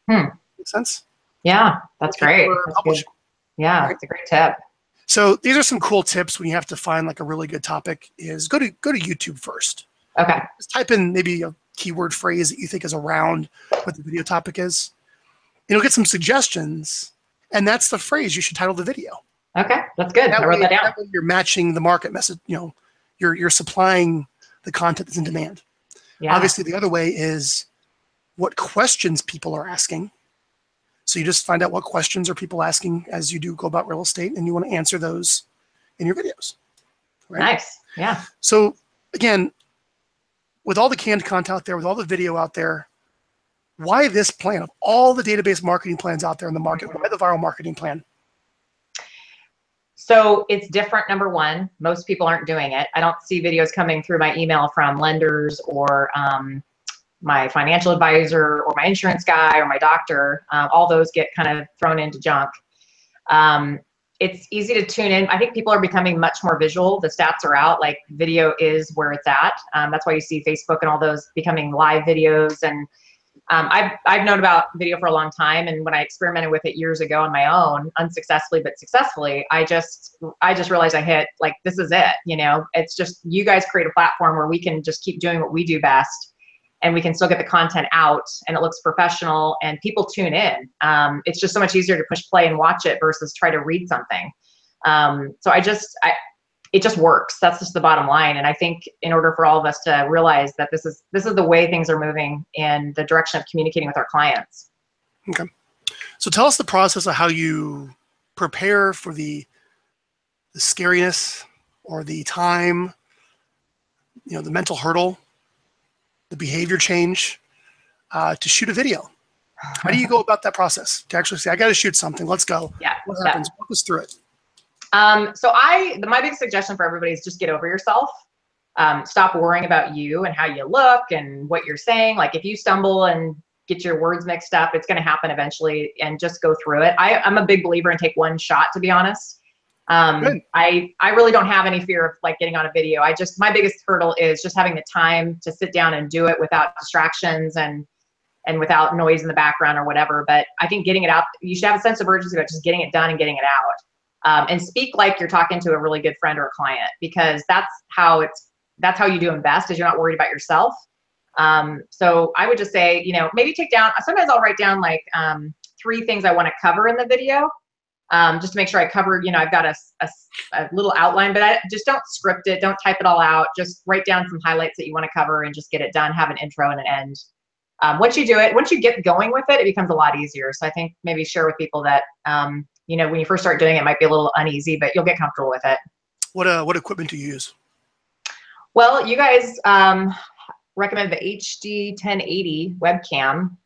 Make sense? Yeah, that's great. That's good. Yeah, it's a great tip. So these are some cool tips when you have to find like a really good topic. Is go to YouTube first. Okay. Just type in maybe a keyword phrase that you think is around what the video topic is. And you'll get some suggestions. And that's the phrase you should title the video. Okay, that's good. I wrote that down. That way you're matching the market message. You know, you're supplying the content that's in demand. Yeah. Obviously, the other way is what questions people are asking. So you just find out what questions are people asking as you do go about real estate, and you want to answer those in your videos. Right? Nice. Yeah. So again, with all the canned content out there, with all the video out there, why this plan? Of all the database marketing plans out there in the market, why the viral marketing plan? So it's different, number one. Most people aren't doing it. I don't see videos coming through my email from lenders or my financial advisor or my insurance guy or my doctor. All those get kind of thrown into junk. It's easy to tune in. I think people are becoming much more visual. The stats are out, like video is where it's at. That's why you see Facebook and all those becoming live videos. And I've known about video for a long time. And when I experimented with it years ago on my own, unsuccessfully, but successfully, I just realized I hit, like, this is it. You know, it's just, you guys create a platform where we can just keep doing what we do best, and we can still get the content out and it looks professional and people tune in. It's just so much easier to push play and watch it versus try to read something. So it just works. That's just the bottom line. And I think in order for all of us to realize that this is the way things are moving in the direction of communicating with our clients. Okay. So tell us the process of how you prepare for the scariness or the time, the mental hurdle, the behavior change to shoot a video. How do you go about that process to actually say, I got to shoot something, let's go? Yeah. What happens? Walk us through it. So my big suggestion for everybody is just get over yourself. Stop worrying about you and how you look and what you're saying. Like if you stumble and get your words mixed up, it's going to happen eventually, and just go through it. I'm a big believer in take one shot, to be honest. I really don't have any fear of like getting on a video. My biggest hurdle is just having the time to sit down and do it without distractions and without noise in the background or whatever. But I think getting it out, you should have a sense of urgency about just getting it done and getting it out. And speak like you're talking to a really good friend or a client, because that's how you do them best, is you're not worried about yourself. So I would just say, maybe take down, sometimes I'll write down like 3 things I want to cover in the video, just to make sure I cover, I've got a little outline, but I just don't script it. Don't type it all out. Just write down some highlights that you want to cover and just get it done. Have an intro and an end. Once you do it, once you get going with it, it becomes a lot easier. So I think maybe share with people that, when you first start doing it, it might be a little uneasy, but you'll get comfortable with it. What equipment do you use? Well, you guys recommend the HD 1080 webcam.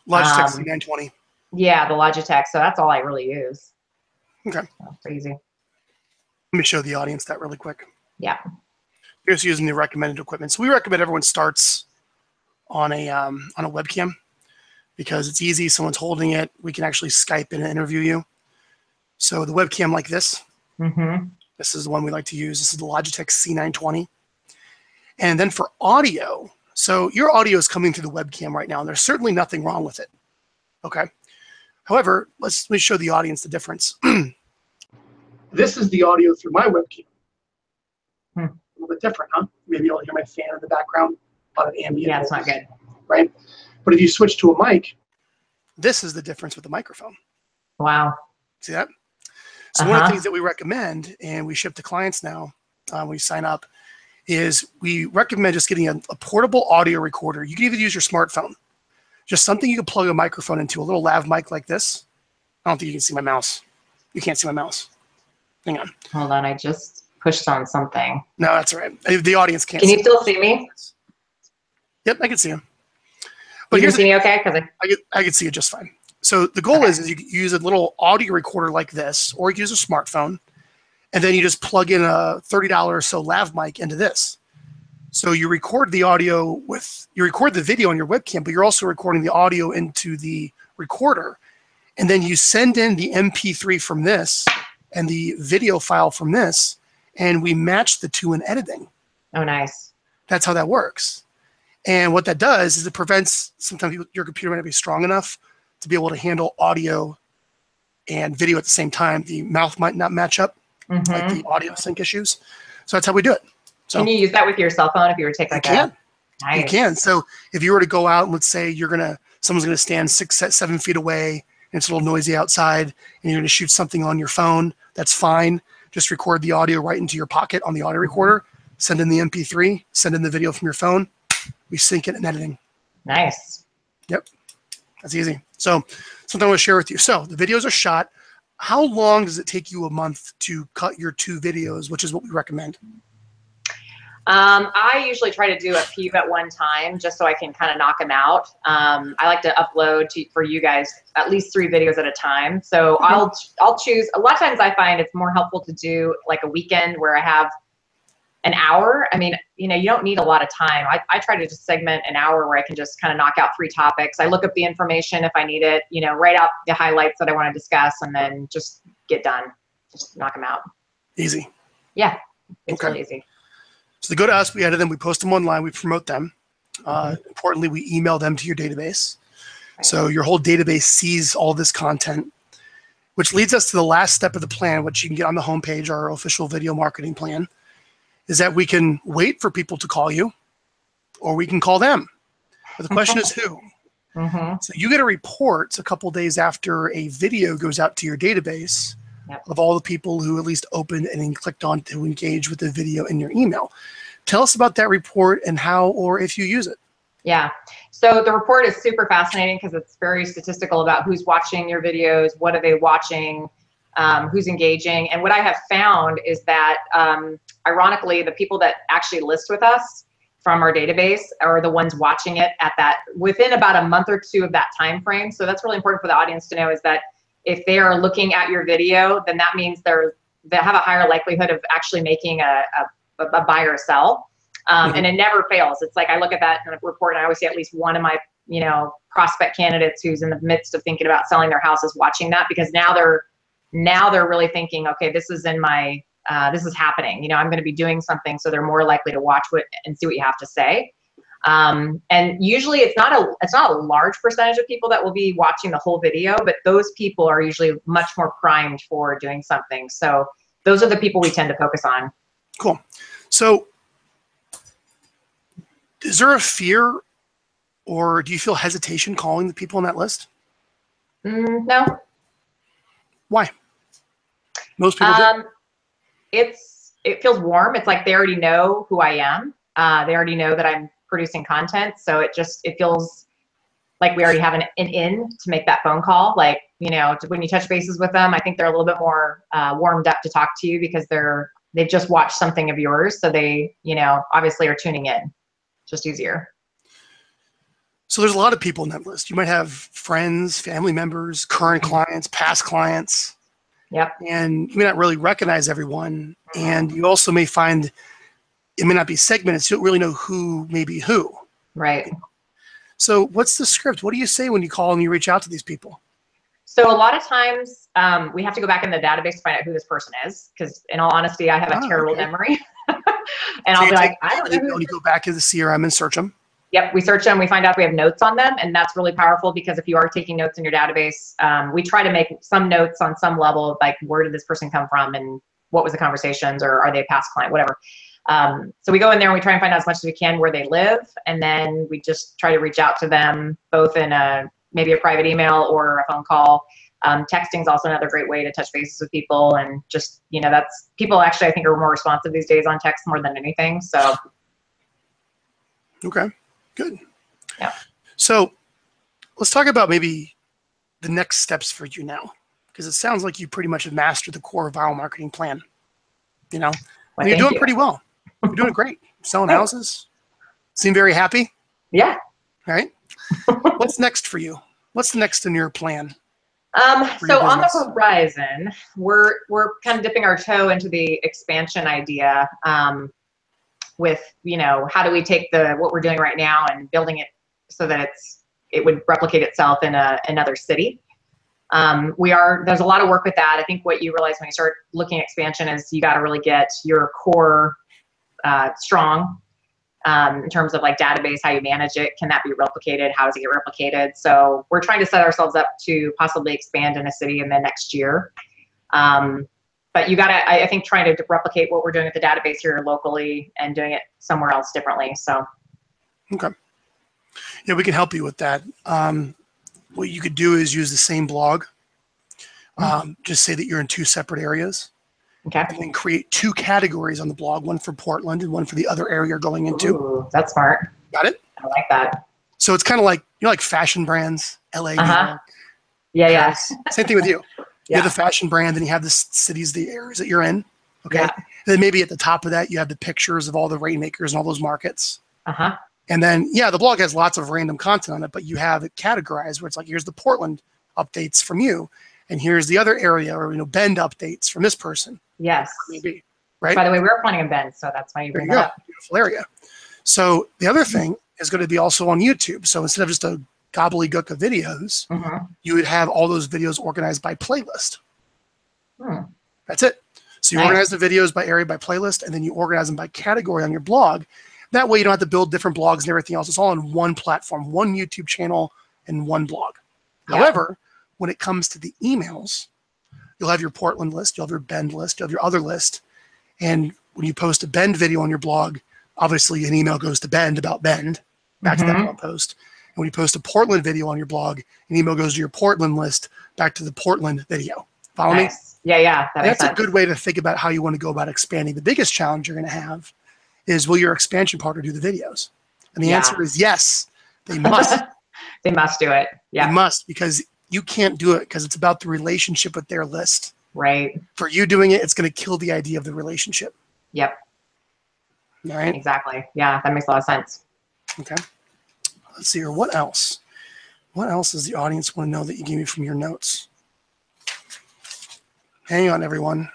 Logitech C920. Yeah, the Logitech. So that's all I really use. Okay. That's easy. Let me show the audience that really quick. Yeah. Here's using the recommended equipment. So we recommend everyone starts on a webcam because it's easy. Someone's holding it. We can actually Skype in and interview you. So the webcam like this. This is the one we like to use. This is the Logitech C920. And then for audio, so your audio is coming through the webcam right now, and there's certainly nothing wrong with it. Okay. However, let me show the audience the difference. This is the audio through my webcam. A little bit different, huh? Maybe you'll hear my fan in the background, a lot of ambient. Yeah, it's not good. Right? But if you switch to a mic, this is the difference with the microphone. Wow. See that? So one of the things that we recommend, and we ship to clients now, when you sign up, is we recommend just getting a portable audio recorder. You can even use your smartphone. Just something you can plug a microphone into, a little lav mic like this. I don't think you can see my mouse. You can't see my mouse. Hang on. Hold on, I just pushed on something. No, that's all right. The audience can't see. Can you still see me? Yep, I can see him. But you can see me okay? I can see you just fine. So the goal is you use a little audio recorder like this, or you can use a smartphone, and then you just plug in a $30 or so lav mic into this. So you record the audio you record the video on your webcam, but you're also recording the audio into the recorder. And then you send in the MP3 from this and the video file from this, and we match the two in editing. Oh, nice. That's how that works. And what that does is it prevents, sometimes your computer might not be strong enough to be able to handle audio and video at the same time. The mouth might not match up, like the audio sync issues. So that's how we do it. So can you use that with your cell phone if you were to take like that? Nice. You can. So if you were to go out and let's say someone's going to stand 6, 7 feet away and it's a little noisy outside and you're going to shoot something on your phone, that's fine. Just record the audio right into your pocket on the audio recorder, send in the MP3, send in the video from your phone. We sync it in editing. Nice. Yep. That's easy. So something I want to share with you. So the videos are shot. How long does it take you a month to cut your 2 videos, which is what we recommend? I usually try to do a few at one time just so I can kind of knock them out. I like to upload for you guys at least 3 videos at a time. So I'll choose, a lot of times I find it's more helpful to do like a weekend where I have an hour. I mean, you don't need a lot of time. I try to just segment an hour where I can just kind of knock out 3 topics. I look up the information if I need it, write out the highlights that I want to discuss, and then just get done. Just knock them out. Easy. Yeah, it's really easy. So they go to us, we edit them, we post them online, we promote them. Importantly, we email them to your database. Right. So your whole database sees all this content, which leads us to the last step of the plan, which you can get on the homepage, our official video marketing plan, is that we can wait for people to call you, or we can call them. But the question is who? So you get a report a couple days after a video goes out to your database Yep. of all the people who at least opened and then clicked on to engage with the video in your email. Tell us about that report and how or if you use it. Yeah. So the report is super fascinating because it's very statistical about who's watching your videos, what are they watching, who's engaging. And what I have found is that, ironically, the people that actually list with us from our database are the ones watching it at that within about a month or two of that time frame. So that's really important for the audience to know, is that if they are looking at your video, then that means they have a higher likelihood of actually making a buy or sell. And it never fails. It's like I look at that report and I always see at least one of my, prospect candidates who's in the midst of thinking about selling their house is watching that, because now they're really thinking, okay, this is in my, this is happening. I'm going to be doing something, so they're more likely to watch and see what you have to say. And usually it's not a large percentage of people that will be watching the whole video, but those people are usually much more primed for doing something. So those are the people we tend to focus on. Cool. So is there a fear, or do you feel hesitation calling the people on that list? No. Why? Most people do. It feels warm. It's like they already know who I am. They already know that I'm producing content. So it feels like we already have an in to make that phone call. Like, when you touch bases with them, I think they're a little bit more warmed up to talk to you because they've just watched something of yours. So they, obviously are tuning in. Just easier. So there's a lot of people in that list. You might have friends, family members, current clients, past clients. Yep. And you may not really recognize everyone. And you also may find it may not be segmented, so you don't really know who may be who. Right. So what's the script? What do you say when you call and you reach out to these people? So a lot of times we have to go back in the database to find out who this person is, because in all honesty, I have a terrible memory. And so I'll be like, I don't know. You go back to the CRM and search them. Yep, we search them, we find out we have notes on them, and that's really powerful because if you are taking notes in your database, we try to make some notes on some level, like where did this person come from and what was the conversations, or are they a past client, whatever. So we go in there and we try and find out as much as we can where they live, and then we just try to reach out to them both in maybe a private email or a phone call. Texting is also another great way to touch bases with people, and just, that's people actually I think are more responsive these days on text more than anything. So. Okay, good. Yeah. So let's talk about maybe the next steps for you now, because it sounds like you pretty much have mastered the core viral marketing plan. Well, and you're doing pretty well. You're doing great. Selling houses. Seem very happy. Yeah. All right. What's next for you? What's the next in your plan? So on the horizon, we're kind of dipping our toe into the expansion idea with, how do we take what we're doing right now and building it so that it would replicate itself in another city. There's a lot of work with that. I think what you realize when you start looking at expansion is you got to really get your core strong in terms of like database, how you manage it. Can that be replicated? How does it get replicated? So we're trying to set ourselves up to possibly expand in a city in the next year. But you gotta, I think, trying to replicate what we're doing with the database here locally and doing it somewhere else differently. So. Okay. Yeah, we can help you with that. What you could do is use the same blog. Just say that you're in 2 separate areas. Okay. And then create 2 categories on the blog, one for Portland and one for the other area you're going into. Ooh, that's smart. Got it? I like that. So it's kind of like, like fashion brands, LA, New York. Yeah, yeah. Same thing with you. You Yeah. have the fashion brand, and you have the cities, the areas that you're in. Okay. Yeah. And then maybe at the top of that, you have the pictures of all the rainmakers and all those markets. Uh-huh. And then, yeah, the blog has lots of random content on it, but you have it categorized where it's like, here's the Portland updates from you, and here's the other area, or Bend updates from this person. Yes. Maybe, right? By the way, we were planning on Bend, so that's why you bring that up. Beautiful area. So the other thing is going to be also on YouTube. So instead of just a gobbledygook of videos, you would have all those videos organized by playlist. That's it. So you organize the videos by area, by playlist, and then you organize them by category on your blog. That way you don't have to build different blogs and everything else. It's all on one platform, one YouTube channel, and one blog. Yeah. However, when it comes to the emails, you'll have your Portland list, you'll have your Bend list, you'll have your other list. And when you post a Bend video on your blog, obviously an email goes to Bend about Bend, back to that blog post. And when you post a Portland video on your blog, an email goes to your Portland list, back to the Portland video, Follow me? Nice. Yeah, yeah, that makes That's a sense. good way to think about how you want to go about expanding. The biggest challenge you're going to have is, will your expansion partner do the videos? And the Yeah. answer is yes, they must. They must do it. They Yeah. must, because you can't do it, because it's about the relationship with their list. Right. For you doing it, it's going to kill the idea of the relationship. Yep. All right. Exactly. Yeah, that makes a lot of sense. Okay. Let's see here. What else? What else does the audience want to know that you gave me from your notes? Hang on, everyone.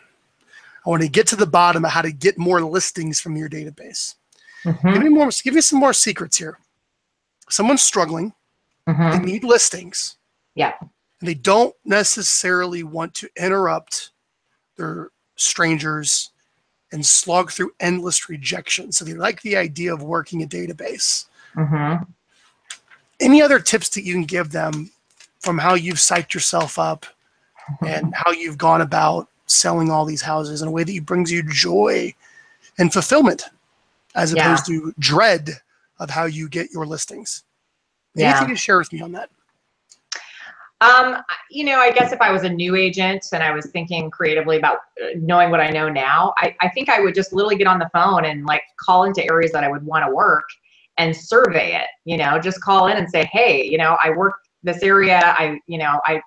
I want to get to the bottom of how to get more listings from your database. Give me some more secrets here. Someone's struggling. They need listings. Yeah. And they don't necessarily want to interrupt their strangers and slog through endless rejection. So they like the idea of working a database. Any other tips that you can give them from how you've psyched yourself up and how you've gone about selling all these houses in a way that brings you joy and fulfillment, as opposed to dread of how you get your listings? Anything you can share with me on that? I guess if I was a new agent and I was thinking creatively about knowing what I know now, I think I would just literally get on the phone and like call into areas that I would want to work and survey it, just call in and say, hey, I work this area. I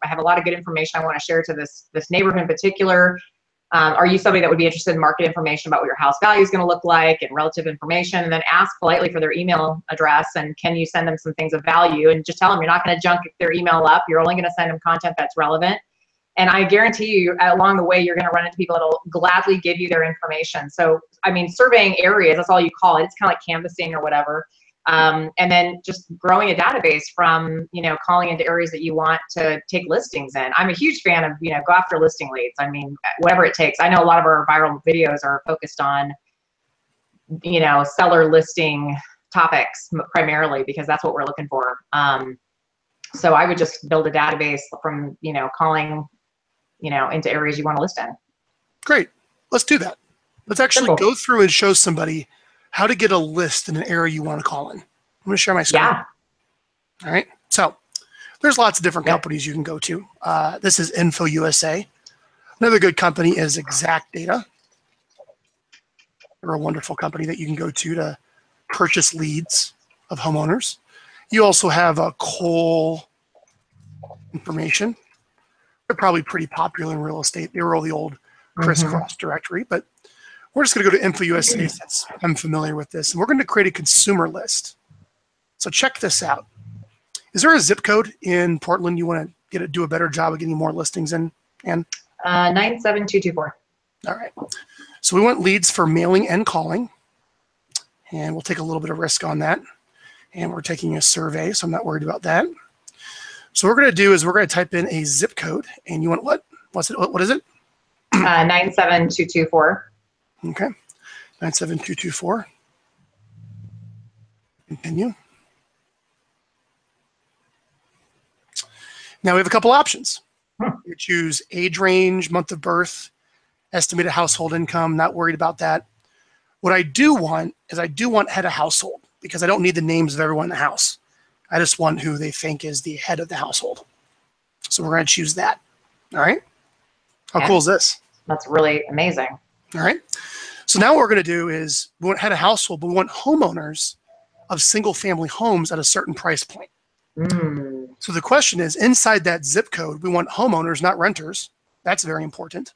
have a lot of good information I want to share to this neighborhood in particular. Are you somebody that would be interested in market information about what your house value is going to look like and relative information? And then ask politely for their email address, and can you send them some things of value? And just tell them you're not going to junk their email up. You're only going to send them content that's relevant. And I guarantee you, along the way, you're going to run into people that'll gladly give you their information. So, I mean, surveying areas, that's all you call it. It's kind of like canvassing or whatever. And then just growing a database from, calling into areas that you want to take listings in. I'm a huge fan of, go after listing leads. I mean, whatever it takes. I know a lot of our viral videos are focused on, seller listing topics primarily, because that's what we're looking for. So I would just build a database from, calling, into areas you want to list in. Great. Let's do that. Let's actually go through and show somebody how to get a list in an area you want to call in. I'm going to share my screen. Yeah. All right. So there's lots of different companies you can go to. This is Info USA. Another good company is Exact Data. They're a wonderful company that you can go to purchase leads of homeowners. You also have a Cole information. They're probably pretty popular in real estate. They were all the old crisscross directory, but we're just going to go to Info USA since I'm familiar with this. And we're going to create a consumer list. So check this out. Is there a zip code in Portland you want to do a better job of getting more listings in, Ann? 97224. All right. So we want leads for mailing and calling. And we'll take a little bit of risk on that. And we're taking a survey, so I'm not worried about that. So what we're going to do is we're going to type in a zip code. And you want what? What is it? 97224. Okay. 97224. Continue. Now we have a couple options. You choose age range, month of birth, estimated household income. Not worried about that. What I do want is head of household, because I don't need the names of everyone in the house. I just want who they think is the head of the household. So we're going to choose that. All right. How cool is this? That's really amazing. All right. So now what we're going to do is we want head of household, but we want homeowners of single family homes at a certain price point. So the question is, inside that zip code, we want homeowners, not renters. That's very important.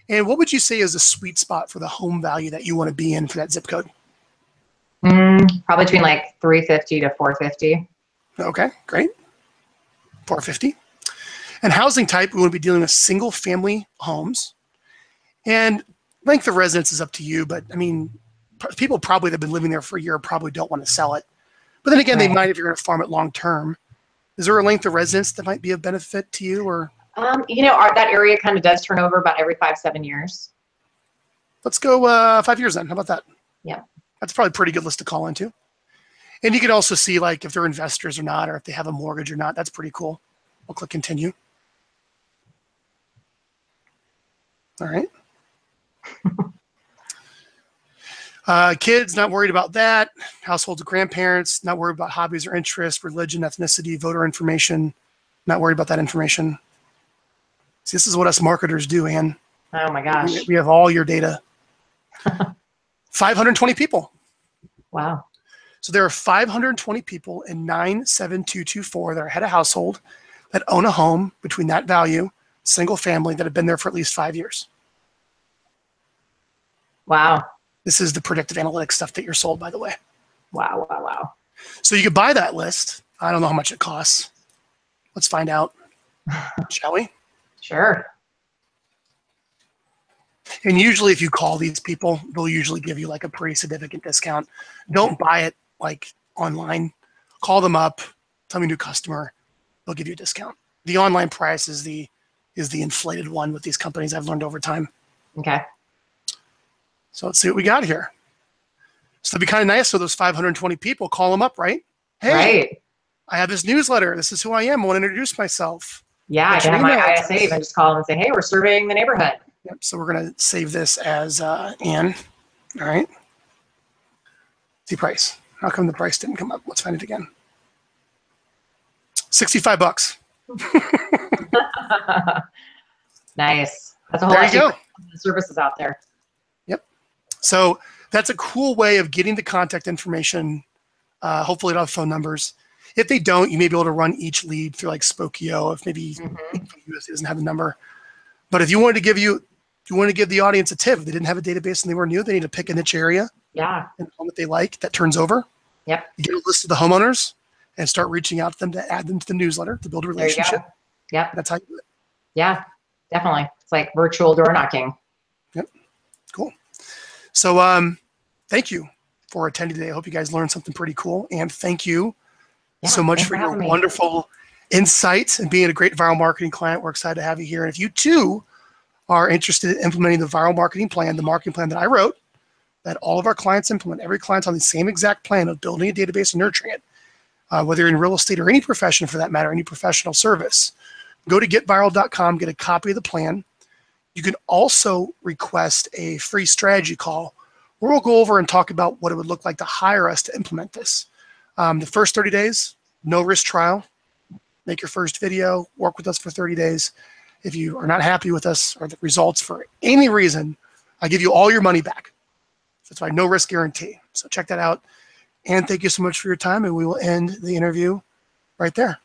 And what would you say is the sweet spot for the home value that you want to be in for that zip code? Probably between like 350 to 450. Okay, great. 450. And housing type, we want to be dealing with single family homes. And length of residence is up to you, but I mean, people probably that have been living there for a year probably don't want to sell it. But then again, they might if you're going to farm it long term. Is there a length of residence that might be of benefit to you, or? That area kind of does turn over about every 5-7 years. Let's go 5 years then. How about that? Yeah. That's probably a pretty good list to call into. And you can also see like if they're investors or not, or if they have a mortgage or not. That's pretty cool. We'll click continue. All right. Kids, not worried about that. Households of grandparents, not worried about hobbies or interests, religion, ethnicity, voter information, not worried about that information. This is what us marketers do, Ann. Oh my gosh. We have all your data. 520 people. Wow. So there are 520 people in 97224 that are head of household that own a home between that value, single family, that have been there for at least 5 years. Wow. This is the predictive analytics stuff that you're sold, by the way. Wow, wow, wow. So you could buy that list. I don't know how much it costs. Let's find out, shall we? Sure. And usually if you call these people, they'll usually give you like a pretty significant discount. Don't buy it like online. Call them up, tell me new customer, they'll give you a discount. The online price is the inflated one with these companies, I've learned over time. Okay. So let's see what we got here. So it'd be kind of nice for those 520 people, call them up, right? Hey, right. I have this newsletter. This is who I am. I want to introduce myself. Yeah, I can have my ISA even just call them and say, hey, we're surveying the neighborhood. Yep. So we're going to save this as Ann. All right. See price. How come the price didn't come up? Let's find it again. $65. Nice. That's a whole There lot you go. of services out there. Yep. So that's a cool way of getting the contact information. Hopefully it'll have phone numbers. If they don't, you may be able to run each lead through like Spokio if maybe USD doesn't have the number. But if you wanted to give the audience a tip, if they didn't have a database and they were new, they need to pick a niche area. Yeah. And one that they like that turns over. Yep. You get a list of the homeowners and start reaching out to them to add them to the newsletter to build a relationship. Yep. That's how you do it. Yeah, definitely. It's like virtual door knocking. Yep. Cool. So thank you for attending today. I hope you guys learned something pretty cool. And thank you so much for your wonderful insights and being a great viral marketing client. We're excited to have you here. And if you too are interested in implementing the viral marketing plan, the marketing plan that I wrote, that all of our clients implement, every client's on the same exact plan of building a database and nurturing it, whether you're in real estate or any profession for that matter, any professional service, go to getviral.com, get a copy of the plan. You can also request a free strategy call where we'll go over and talk about what it would look like to hire us to implement this. The first 30 days, no risk trial. Make your first video, work with us for 30 days. If you are not happy with us or the results for any reason, I give you all your money back. That's why no risk guarantee. So check that out. And thank you so much for your time. And we will end the interview right there.